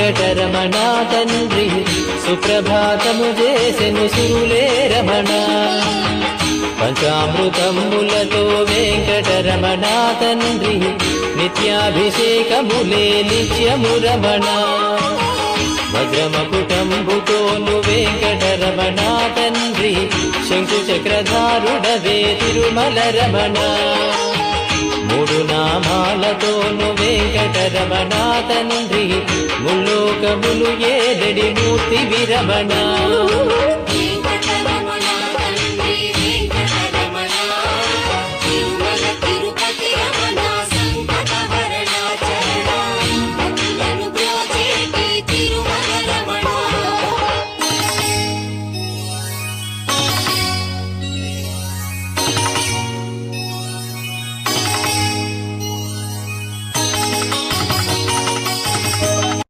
వెంకటరమణ తండ్రి సుప్రభాతము చేసెను సురులే రమణ పంచామృతములతో వెంకటరమణ తండ్రి నిత్యాభిషేకములే నిత్యము రమణ వజ్రమకుటంబుతోను వెంకటరమణ తండ్రి శంకు చక్రధారుడవే తిరుమల రమణ మూడు నామాలతోను వెంకటరమణ తండ్రి ముల్లోకములు ఏడడి మూర్తి విరమణ